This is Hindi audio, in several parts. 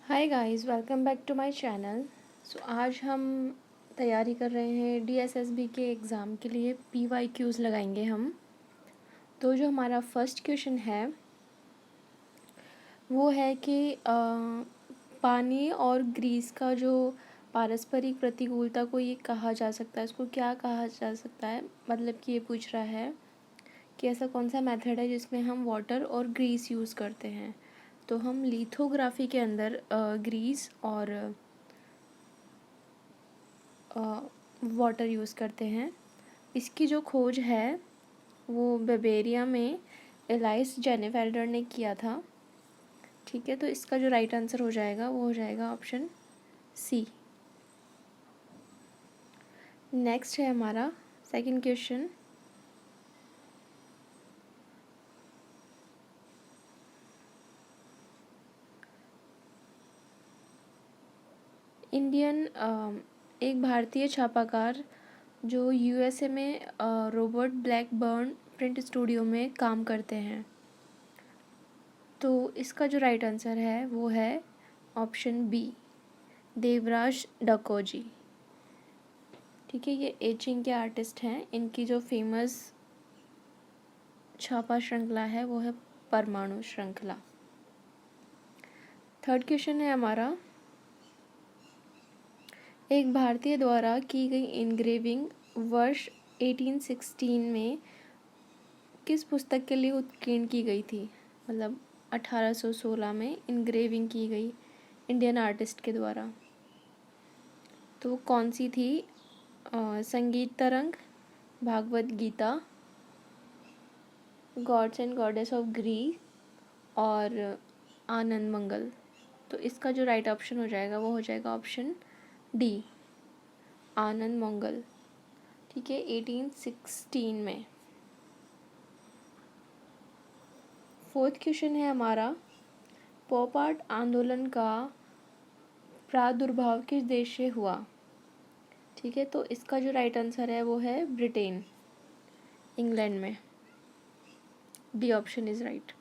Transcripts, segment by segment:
Hi guys, welcome back to my channel. आज हम तैयारी कर रहे हैं डीएसएसबी के एग्ज़ाम के लिए। पीवाईक्यूज़ लगाएंगे हम। तो जो हमारा फर्स्ट क्वेश्चन है वो है कि पानी और ग्रीस का जो पारस्परिक प्रतिकूलता को ये कहा जा सकता है, इसको क्या कहा जा सकता है। मतलब कि ये पूछ रहा है कि ऐसा कौन सा मेथड है जिसमें हम वाटर और ग्रीस यूज़ करते हैं। तो हम लिथोग्राफी के अंदर ग्रीस और वाटर यूज़ करते हैं। इसकी जो खोज है वो बवेरिया में एलाइस जेनेफेल्डर ने किया था। ठीक है, तो इसका जो राइट आंसर हो जाएगा वो हो जाएगा ऑप्शन सी। नेक्स्ट है हमारा सेकंड क्वेश्चन। इंडियन एक भारतीय छापाकार जो यूएसए में रॉबर्ट ब्लैकबर्न प्रिंट स्टूडियो में काम करते हैं। तो इसका जो राइट आंसर है वो है ऑप्शन बी, देवराज डकोजी। ठीक है, ये एचिंग के आर्टिस्ट हैं। इनकी जो फेमस छापा श्रृंखला है वो है परमाणु श्रृंखला। थर्ड क्वेश्चन है हमारा, एक भारतीय द्वारा की गई इनग्रेविंग वर्ष 1816 में किस पुस्तक के लिए उत्कीर्ण की गई थी। मतलब 1816 में इनग्रेविंग की गई इंडियन आर्टिस्ट के द्वारा। तो वो कौन सी थी? Sangeet Tarang, Bhagavad Gita, gods and goddess of Greece और आनंद मंगल। तो इसका जो राइट ऑप्शन हो जाएगा वो हो जाएगा ऑप्शन डी, आनंद मंगल। ठीक है, 1816 में। फोर्थ क्वेश्चन है हमारा, पॉप आर्ट आंदोलन का प्रादुर्भाव किस देश से हुआ। ठीक है, तो इसका जो राइट आंसर है वो है ब्रिटेन, इंग्लैंड में। D option is right.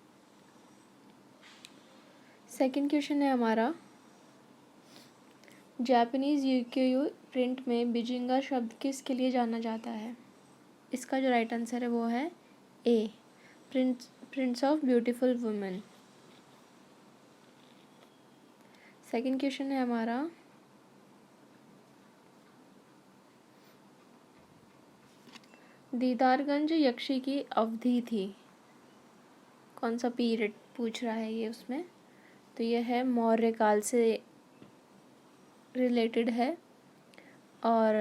Second question है हमारा, जापानीज यूकियो प्रिंट में बिजिंगा शब्द किसके लिए जाना जाता है। इसका जो राइट आंसर है वो है A, prints of beautiful women. Second question है हमारा, दीदारगंज यक्षी की अवधि थी, कौन सा पीरियड पूछ रहा है ये उसमें। तो ये है मौर्य काल से रिलेटेड है। और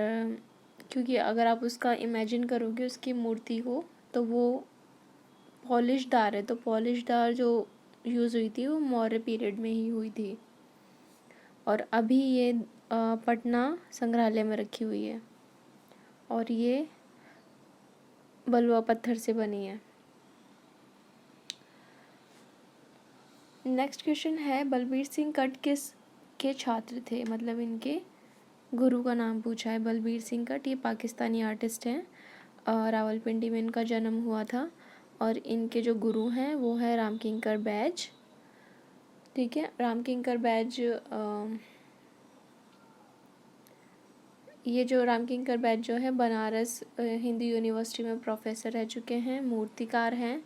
क्योंकि अगर आप उसका इमेजिन करोगे उसकी मूर्ति को तो वो पॉलिशदार है, तो पॉलिशदार जो यूज़ हुई थी वो मौर्य पीरियड में ही हुई थी। और अभी ये पटना संग्रहालय में रखी हुई है और ये बलुआ पत्थर से बनी है। नेक्स्ट क्वेश्चन है, बलबीर सिंह कट किस के छात्र थे। मतलब इनके गुरु का नाम पूछा है। बलबीर सिंह कट ये पाकिस्तानी आर्टिस्ट हैं। रावलपिंडी में इनका जन्म हुआ था और इनके जो गुरु हैं वो है राम किंकर बैज। ठीक है, राम किंकर बैज ये जो राम किंकर बैज जो है बनारस हिंदू यूनिवर्सिटी में प्रोफेसर रह चुके हैं, मूर्तिकार हैं।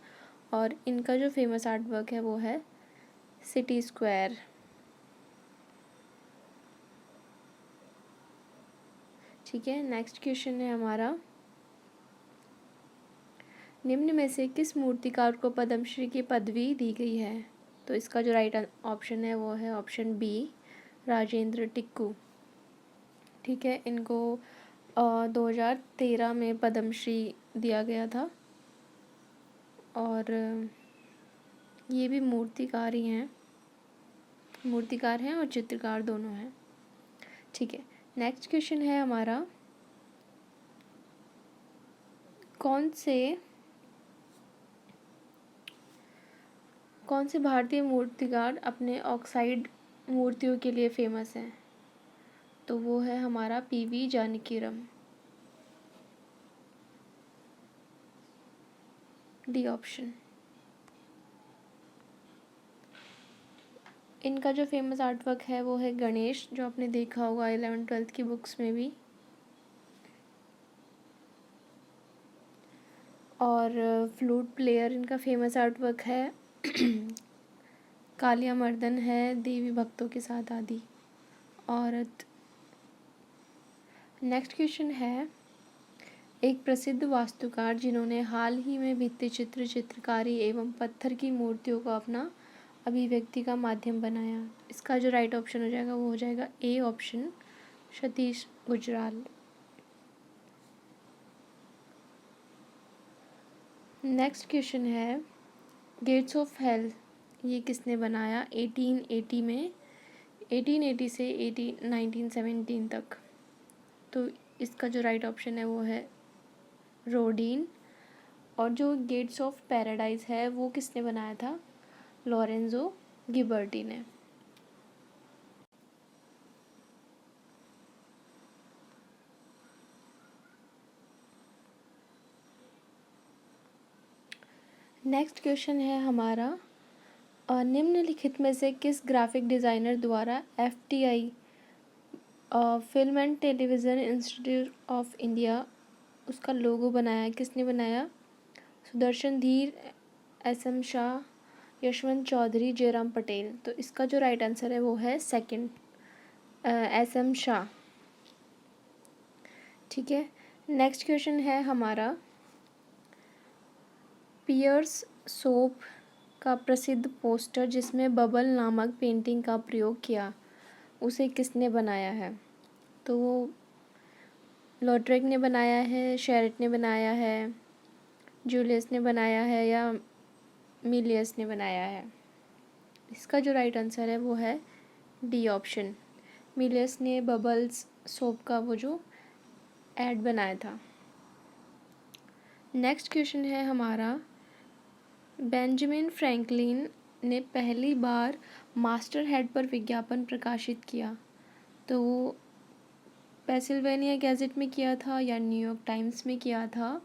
और इनका जो फेमस आर्ट वर्क है वो है सिटी स्क्वायर। ठीक है, नेक्स्ट क्वेश्चन है हमारा, निम्न में से किस मूर्तिकार को पद्मश्री की पदवी दी गई है। तो इसका जो राइट ऑप्शन है वो है ऑप्शन बी, राजेंद्र टिक्कू। ठीक है, इनको 2013 में पद्मश्री दिया गया था और ये भी मूर्तिकार ही हैं, मूर्तिकार हैं और चित्रकार दोनों हैं। ठीक है, नेक्स्ट क्वेश्चन है हमारा, कौन से भारतीय मूर्तिकार अपने ऑक्साइड मूर्तियों के लिए फेमस हैं। तो वो है हमारा पीवी जानकीराम। D option. इनका जो फेमस आर्ट वर्क है वो है गणेश, जो आपने देखा होगा 11th-12th की बुक्स में भी। और फ्लूट प्लेयर इनका फेमस आर्ट वर्क है कालिया मर्दन है, देवी भक्तों के साथ आदि औरत। नेक्स्ट क्वेश्चन है, एक प्रसिद्ध वास्तुकार जिन्होंने हाल ही में भित्ति चित्र, चित्रकारी एवं पत्थर की मूर्तियों को अपना अभिव्यक्ति का माध्यम बनाया। इसका जो राइट ऑप्शन हो जाएगा वो हो जाएगा A option, Satish Gujral. Next question है, गेट्स ऑफ हेल ये किसने बनाया 1880 में, 1880 से 1917 तक। तो इसका जो राइट ऑप्शन है वो है रोडीन। और जो गेट्स ऑफ पैराडाइज है वो किसने बनाया था, लॉरेंजो गिबर्टी ने। नेक्स्ट क्वेश्चन है हमारा, निम्नलिखित में से किस ग्राफिक डिज़ाइनर द्वारा FTI film and television institute of India उसका लोगो बनाया, किसने बनाया, सुदर्शन धीर, SM शाह, यशवंत चौधरी, जयराम पटेल। तो इसका जो राइट आंसर है वो है सेकंड, SM शाह। ठीक है। नेक्स्ट क्वेश्चन है हमारा, पियर्स सोप का प्रसिद्ध पोस्टर जिसमें बबल नामक पेंटिंग का प्रयोग किया, उसे किसने बनाया है। तो वो लॉड्रेक ने बनाया है, शेरेट ने बनाया है, जूलियस ने बनाया है या मिलियस ने बनाया है। इसका जो राइट आंसर है वो है डी ऑप्शन, मिलियस ने बबल्स सोप का वो जो एड बनाया था। नेक्स्ट क्वेश्चन है हमारा, बेंजामिन फ्रैंकलिन ने पहली बार मास्टर हेड पर विज्ञापन प्रकाशित किया, तो वो पेंसिल्वेनिया गैजेट में किया था या न्यूयॉर्क टाइम्स में किया था,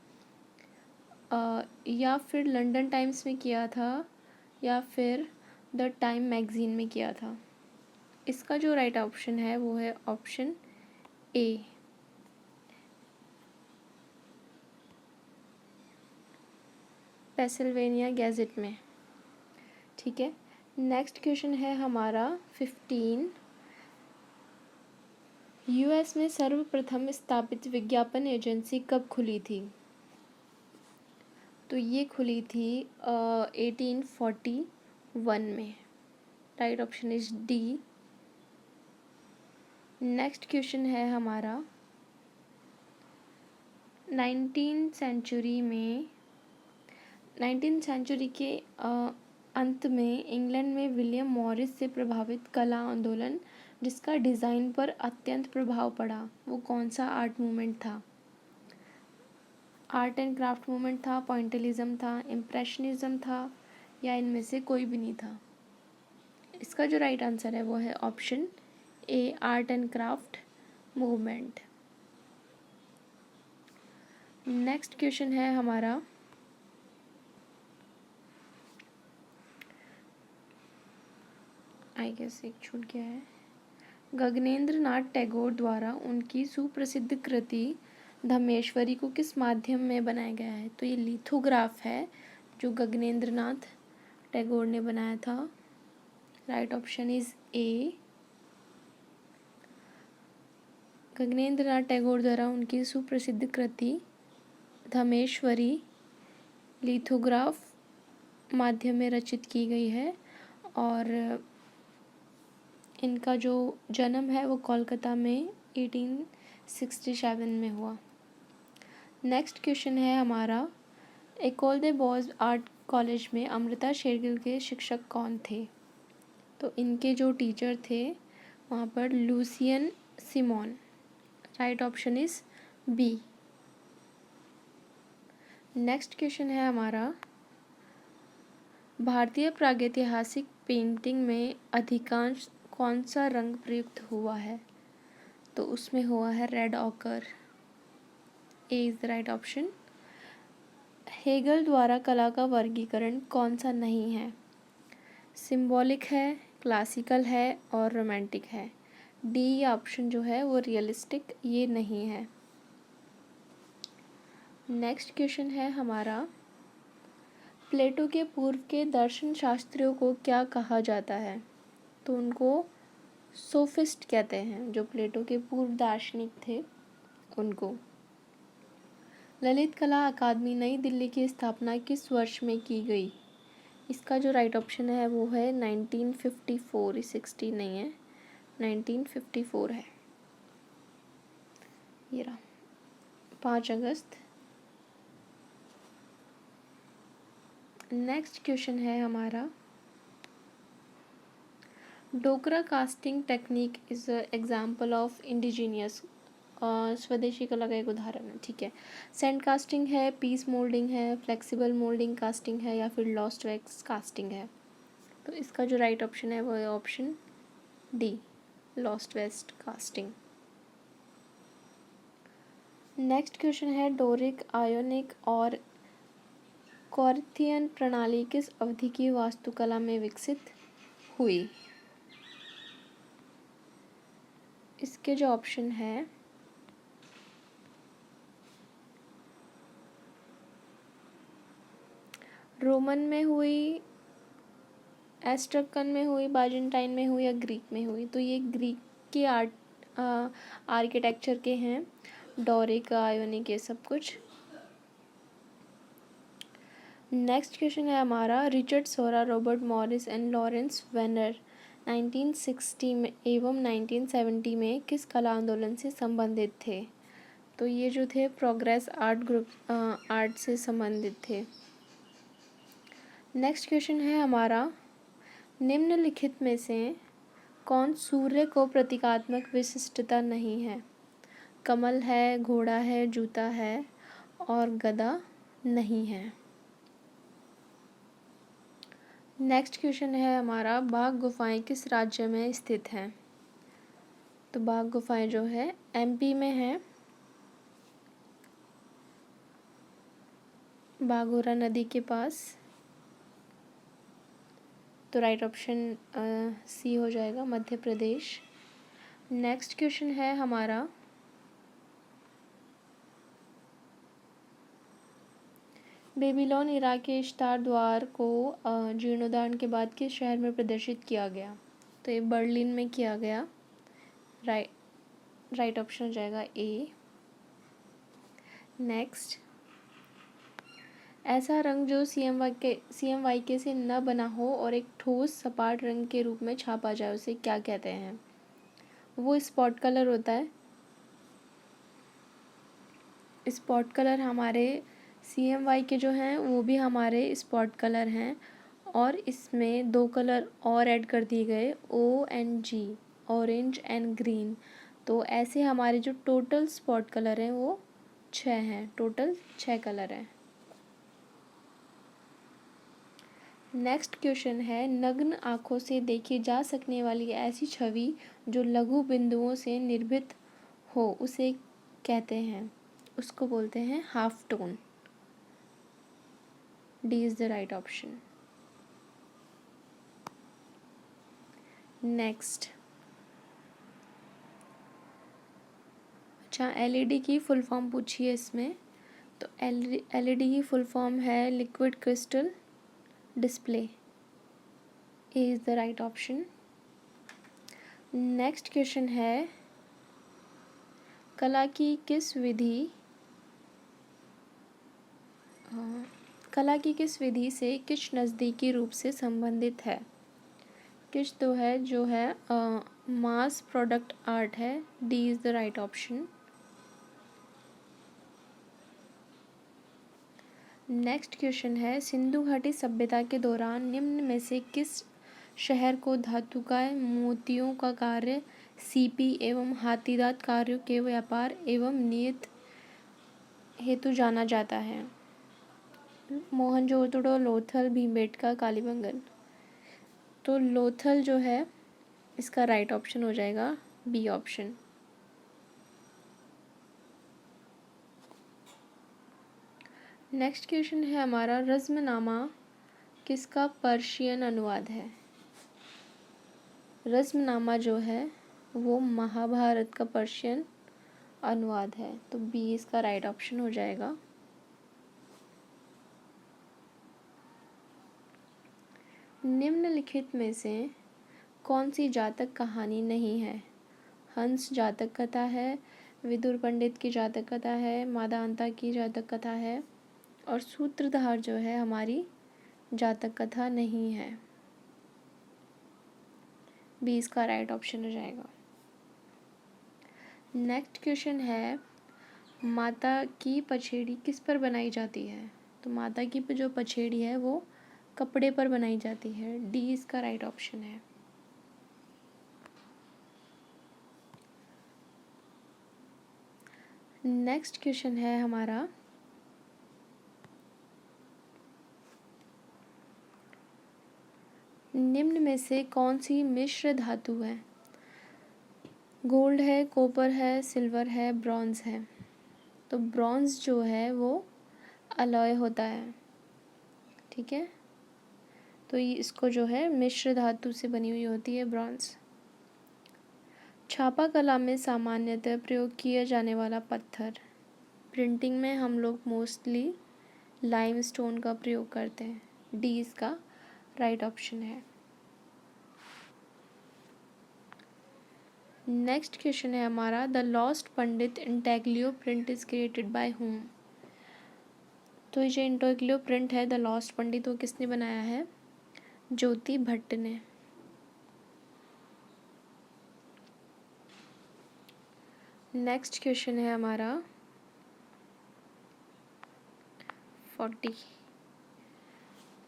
या फिर लंदन टाइम्स में किया था या फिर द टाइम मैगज़ीन में किया था। इसका जो राइट ऑप्शन है वो है ऑप्शन ए, पेंसिल्वेनिया गैजेट में। ठीक है। नेक्स्ट क्वेश्चन है हमारा 15, US में सर्वप्रथम स्थापित विज्ञापन एजेंसी कब खुली थी। तो ये खुली थी 1841 में। Right option is D. Next question है हमारा, 19th सेंचुरी के अंत में इंग्लैंड में विलियम मॉरिस से प्रभावित कला आंदोलन जिसका डिज़ाइन पर अत्यंत प्रभाव पड़ा, वो कौन सा आर्ट मूवमेंट था। आर्ट एंड क्राफ्ट मूवमेंट था, पॉइंटलिज्म था, इम्प्रेशनिज्म था या इनमें से कोई भी नहीं था। इसका जो राइट आंसर है वो है option A, art and craft movement. Next question है हमारा, आई गेस एक छूट गया है, गगनेंद्र नाथ टैगोर द्वारा उनकी सुप्रसिद्ध कृति धमेश्वरी को किस माध्यम में बनाया गया है। तो ये लिथोग्राफ है जो गगनेंद्र नाथ टैगोर ने बनाया था। Right option is A, Gaganendra Nath Tagore द्वारा उनकी सुप्रसिद्ध कृति धमेश्वरी लिथोग्राफ माध्यम में रचित की गई है और इनका जो जन्म है वो कोलकाता में 1867 में हुआ। नेक्स्ट क्वेश्चन है हमारा, एकोल दे बॉयज़ आर्ट कॉलेज में अमृता शेरगिल के शिक्षक कौन थे। तो इनके जो टीचर थे वहाँ पर Lucian Simon. Right option is B. Next question है हमारा, भारतीय प्रागैतिहासिक पेंटिंग में अधिकांश कौन सा रंग प्रयुक्त हुआ है। तो उसमें हुआ है red occur. A is the right option. Hegel द्वारा कला का वर्गीकरण कौन सा नहीं है, सिंबॉलिक है, क्लासिकल है और रोमांटिक है। डी ऑप्शन जो है वो रियलिस्टिक ये नहीं है। नेक्स्ट क्वेश्चन है हमारा, प्लेटो के पूर्व के दर्शन शास्त्रियों को क्या कहा जाता है? तो उनको सोफिस्ट कहते हैं। जो प्लेटो के पूर्व दार्शनिक थे उनको। ललित कला अकादमी नई दिल्ली की स्थापना किस वर्ष में की गई? इसका जो राइट ऑप्शन है वो है 1954। 60 नहीं है, 1954 है। ये रहा 5 अगस्त। नेक्स्ट क्वेश्चन है हमारा, Dokra casting technique is example of indigenous. स्वदेशी कला का एक उदाहरण है। ठीक है, सैंड कास्टिंग है, पीस मोल्डिंग है, फ्लेक्सिबल मोल्डिंग कास्टिंग है, या फिर लॉस्ट वैक्स कास्टिंग है? तो इसका जो राइट ऑप्शन है वो है ऑप्शन डी, लॉस्ट वेस्ट कास्टिंग। नेक्स्ट क्वेश्चन है, डोरिक, आयोनिक और कॉरिंथियन प्रणाली किस अवधि की वास्तुकला में विकसित हुई? इसके जो ऑप्शन है रोमन में हुई, एस्ट्रकन में हुई, बाइजेंटाइन में हुई, या ग्रीक में हुई? तो ये ग्रीक के आर्किटेक्चर के हैं, डोरिक, आयोनिक, ये सब कुछ। नेक्स्ट क्वेश्चन है हमारा, Richard Serra, Robert Morris and Lawrence Weiner 1960 में एवं 1970 में किस कला आंदोलन से संबंधित थे? तो ये जो थे प्रोग्रेस आर्ट ग्रुप आर्ट से संबंधित थे। नेक्स्ट क्वेश्चन है हमारा, निम्नलिखित में से कौन सूर्य को प्रतीकात्मक विशिष्टता नहीं है? कमल है, घोड़ा है, जूता है और गदा नहीं है। नेक्स्ट क्वेश्चन है हमारा, बाघ गुफाएं किस राज्य में स्थित हैं? तो बाघ गुफाएं जो है एमपी में है, बाघोरा नदी के पास। तो राइट ऑप्शन सी हो जाएगा, मध्य प्रदेश। नेक्स्ट क्वेश्चन है हमारा, बेबीलोन इराक के इश्तार द्वार को जीर्णोद्धारण के बाद किस शहर में प्रदर्शित किया गया? तो ये बर्लिन में किया गया। राइट ऑप्शन हो जाएगा ए। नेक्स्ट, ऐसा रंग जो CMYK से न बना हो और एक ठोस सपाट रंग के रूप में छापा जाए उसे क्या कहते हैं? वो स्पॉट कलर होता है। स्पॉट कलर हमारे CMYK जो हैं वो भी हमारे स्पॉट कलर हैं, और इसमें 2 कलर और ऐड कर दिए गए, ONG, ऑरेंज एंड ग्रीन। तो ऐसे हमारे जो टोटल स्पॉट कलर हैं वो 6 हैं, टोटल 6 कलर हैं। नेक्स्ट क्वेश्चन है, नग्न आँखों से देखी जा सकने वाली ऐसी छवि जो लघु बिंदुओं से निर्मित हो उसे कहते हैं? उसको बोलते हैं half tone. D is the right option. Next, अच्छा, LED की फुल फॉर्म पूछी है इसमें। तो LED की फुल फॉर्म है liquid crystal display. A is the right option. Next question है, कला की किस विधि से किस नज़दीकी रूप से संबंधित है? किस तो है जो है मास प्रोडक्ट आर्ट है। D is the right option. Next question है, सिंधु घाटी सभ्यता के दौरान निम्न में से किस शहर को धातुकाय मोतियों का कार्य, सीपी एवं हाथीदांत कार्यों के व्यापार एवं नियत हेतु जाना जाता है? मोहनजोदड़ो, लोथल, भीमबेटका, कालीबंगन। तो लोथल जो है इसका राइट ऑप्शन हो जाएगा बी ऑप्शन। नेक्स्ट क्वेश्चन है हमारा, रज़्मनामा किसका पर्शियन अनुवाद है? रस्मनामा जो है वो महाभारत का पर्शियन अनुवाद है, तो बी इसका राइट ऑप्शन हो जाएगा। निम्नलिखित में से कौन सी जातक कहानी नहीं है? हंस जातक कथा है, विदुर पंडित की जातक कथा है, मादांता की जातक कथा है, और सूत्रधार जो है हमारी जातक कथा नहीं है। बी इसका राइट ऑप्शन हो जाएगा। नेक्स्ट क्वेश्चन है, माता की पछेड़ी किस पर बनाई जाती है? तो माता की जो पछेड़ी है वो कपड़े पर बनाई जाती है। डी इसका राइट ऑप्शन है। नेक्स्ट क्वेश्चन है हमारा, निम्न में से कौन सी मिश्र धातु है? गोल्ड है, कॉपर है, सिल्वर है, ब्रॉन्ज है। तो ब्रॉन्ज जो है वो अलॉय होता है, ठीक है। तो ये इसको जो है मिश्र धातु से बनी हुई होती है ब्रॉन्ज। छापा कला में सामान्यतः प्रयोग किया जाने वाला पत्थर, प्रिंटिंग में हम लोग मोस्टली लाइमस्टोन का प्रयोग करते हैं। डी इसका राइट ऑप्शन है। नेक्स्ट क्वेश्चन है हमारा, the lost Pandit intaglio print is created by whom? तो ये जो इंटेग्लियो प्रिंट है द लॉस्ट पंडित, वो किसने बनाया है? ज्योति भट्ट ने। नेक्स्ट क्वेश्चन है हमारा 40,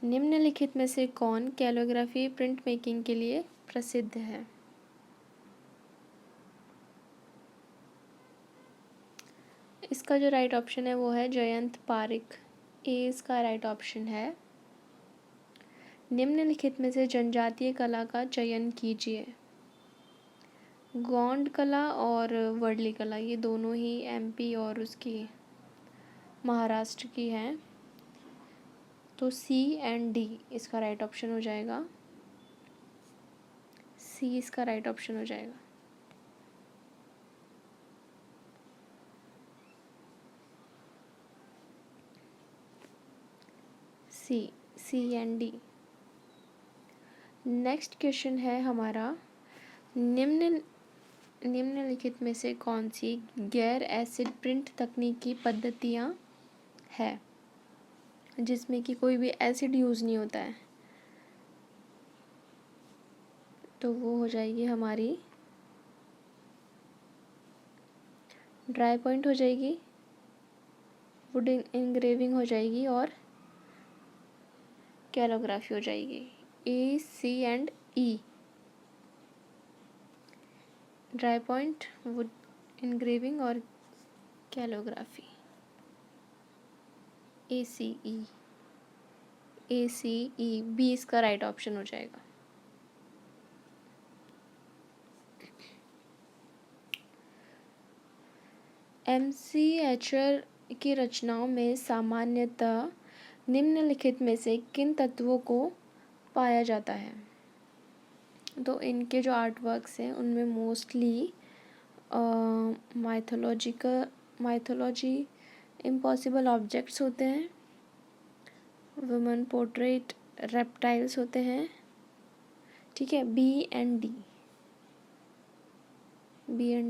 निम्नलिखित में से कौन कैलोग्राफी प्रिंट मेकिंग के लिए प्रसिद्ध है? इसका जो राइट ऑप्शन है वो है जयंत पारिक। ए इसका राइट ऑप्शन है। निम्नलिखित में से जनजातीय कला का चयन कीजिए। गोंड कला और वर्ली कला, ये दोनों ही एमपी और उसकी महाराष्ट्र की हैं, तो सी एंड डी इसका राइट ऑप्शन हो जाएगा। सी इसका राइट ऑप्शन हो जाएगा। सी एंड डी। नेक्स्ट क्वेश्चन है हमारा, निम्नलिखित में से कौन सी गैर एसिड प्रिंट तकनीकी पद्धतियाँ है जिसमें कि कोई भी एसिड यूज़ नहीं होता है? तो वो हो जाएगी हमारी ड्राई पॉइंट हो जाएगी, वुड इंग्रेविंग हो जाएगी, और कैलोग्राफी हो जाएगी। A C and E, dry point, wood engraving और calligraphy. A C E, B इसका राइट ऑप्शन हो जाएगा। MCHR की रचनाओं में सामान्यतः निम्नलिखित में से किन तत्वों को पाया जाता है? तो इनके जो आर्ट वर्क्स हैं उनमें मोस्टली माइथोलॉजी, इम्पॉसिबल ऑब्जेक्ट्स होते हैं, वुमेन पोर्ट्रेट, रेप्टाइल्स होते हैं, ठीक है। B and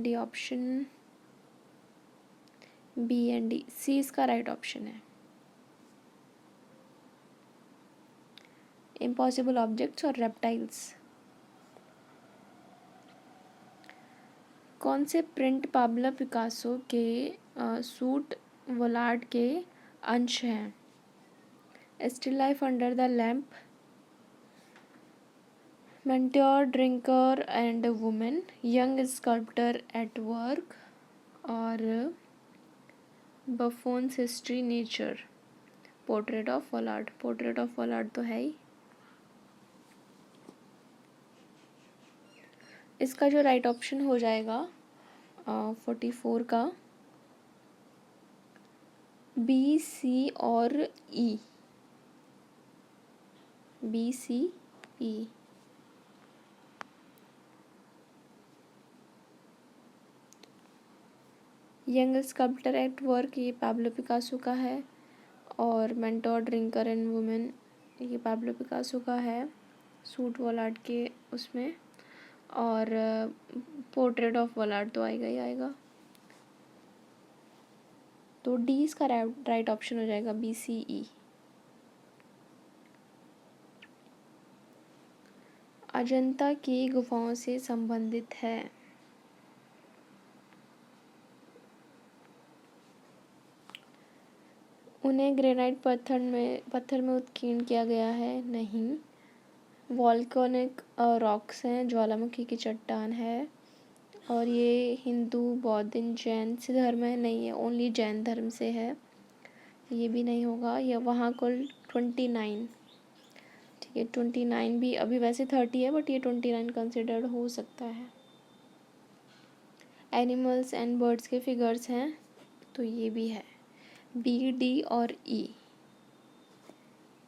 D option, B and D. C इसका राइट ऑप्शन है। इम्पॉसिबल ऑब्जेक्ट्स और रेप्टाइल्स। कौन से प्रिंट पाब्लो पिकासो के सूट वोलार्ड के अंश हैं? Still life under the lamp, Minotaur drinker and women, young sculptor at work, और Buffon's history nature, portrait of Vollard. Portrait of Vollard तो है ही। इसका जो राइट ऑप्शन हो जाएगा 44 का बी, सी और E. B, C, E. Young sculptor at work ये पाब्लो पिकासो का है। और मेंटोर ड्रिंकर एंड वुमेन ये पाब्लो पिकासो का है, सूट वॉलार्ड के उसमें। और पोर्ट्रेट ऑफ वॉलार्ड तो आएगा ही आएगा। तो डी इसका राइट ऑप्शन हो जाएगा, BCE। अजंता की गुफाओं से संबंधित है। उन्हें ग्रेनाइट पत्थर में उत्कीर्ण किया गया है, नहीं। वॉल्केनिक रॉक्स हैं, ज्वालामुखी की चट्टान है। और ये हिंदू, बौद्ध, जैन से धर्म है, नहीं है, ओनली जैन धर्म से है, ये भी नहीं होगा। यह वहाँ कुल 29, ठीक है, 29 भी, अभी वैसे 30 है बट ये 29 कंसिडर्ड हो सकता है। एनिमल्स एंड बर्ड्स के फिगर्स हैं, तो ये भी है, B, D और E,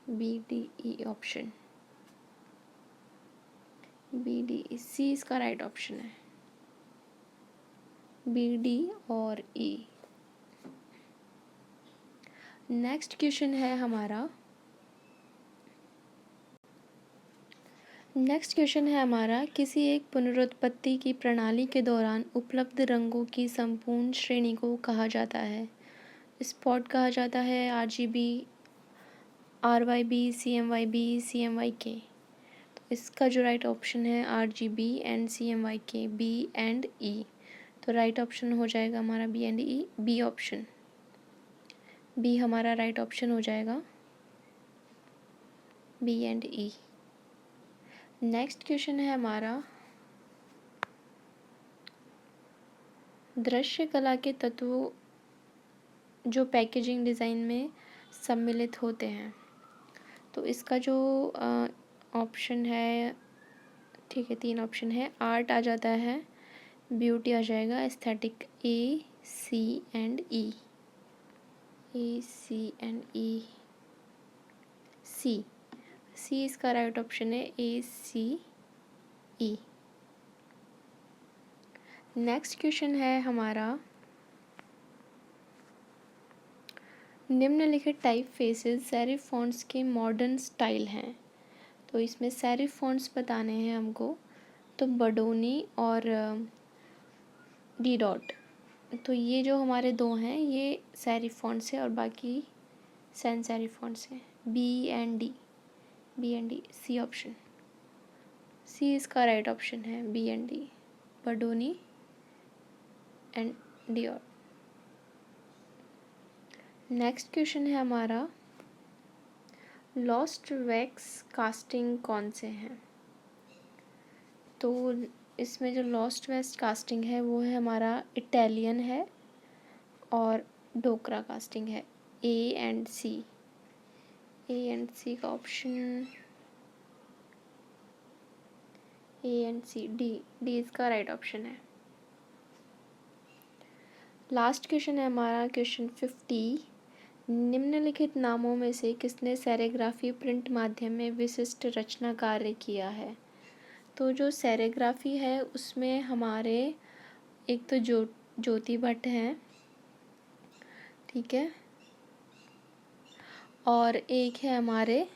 B, D, E option, B, D, E, C इसका राइट ऑप्शन है, B, D और E। नेक्स्ट क्वेश्चन है हमारा, किसी एक पुनरुत्पत्ति की प्रणाली के दौरान उपलब्ध रंगों की संपूर्ण श्रेणी को कहा जाता है। स्पॉट कहा जाता है, RGB, RYB, CMYB, CMYK। तो इसका जो राइट ऑप्शन है RGB and CMYK, B and E। तो राइट ऑप्शन हो जाएगा हमारा B and E, B option, B हमारा राइट ऑप्शन हो जाएगा, B and E। Next question है हमारा, दृश्य कला के तत्वों जो पैकेजिंग डिज़ाइन में सम्मिलित होते हैं। तो इसका जो ऑप्शन है, ठीक है, 3 ऑप्शन है, आर्ट आ जाता है, ब्यूटी आ जाएगा, aesthetic A, C and E, A, C and E, C इसका राइट ऑप्शन है, A, C, E। Next question है हमारा, निम्नलिखित टाइप फेसेस सेरिफ फॉन्ट्स के मॉडर्न स्टाइल हैं। तो इसमें सेरिफ फॉन्ट्स बताने हैं हमको, तो बडोनी और डी डॉट। तो ये जो हमारे दो हैं ये सेरिफ फॉन्ट्स है और बाकी सैन सेरिफ फॉन्ट्स हैं, B and D, C option, C इसका राइट ऑप्शन है, B and D, Badoni and D dot. Next question है हमारा, लॉस्ट वैक्स कास्टिंग कौन से हैं। तो इसमें जो लॉस्ट वैक्स कास्टिंग है वो है हमारा इटालियन है और डोकरा कास्टिंग है, A and C, A and C का option, A and C, D इसका राइट ऑप्शन है। लास्ट क्वेश्चन है हमारा, क्वेश्चन 50, निम्नलिखित नामों में से किसने सेरेग्राफी प्रिंट माध्यम में विशिष्ट रचना कार्य किया है। तो जो सेरेग्राफी है उसमें हमारे एक तो ज्योति भट्ट हैं, ठीक है, और एक है हमारे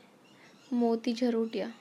मोती झरोटिया,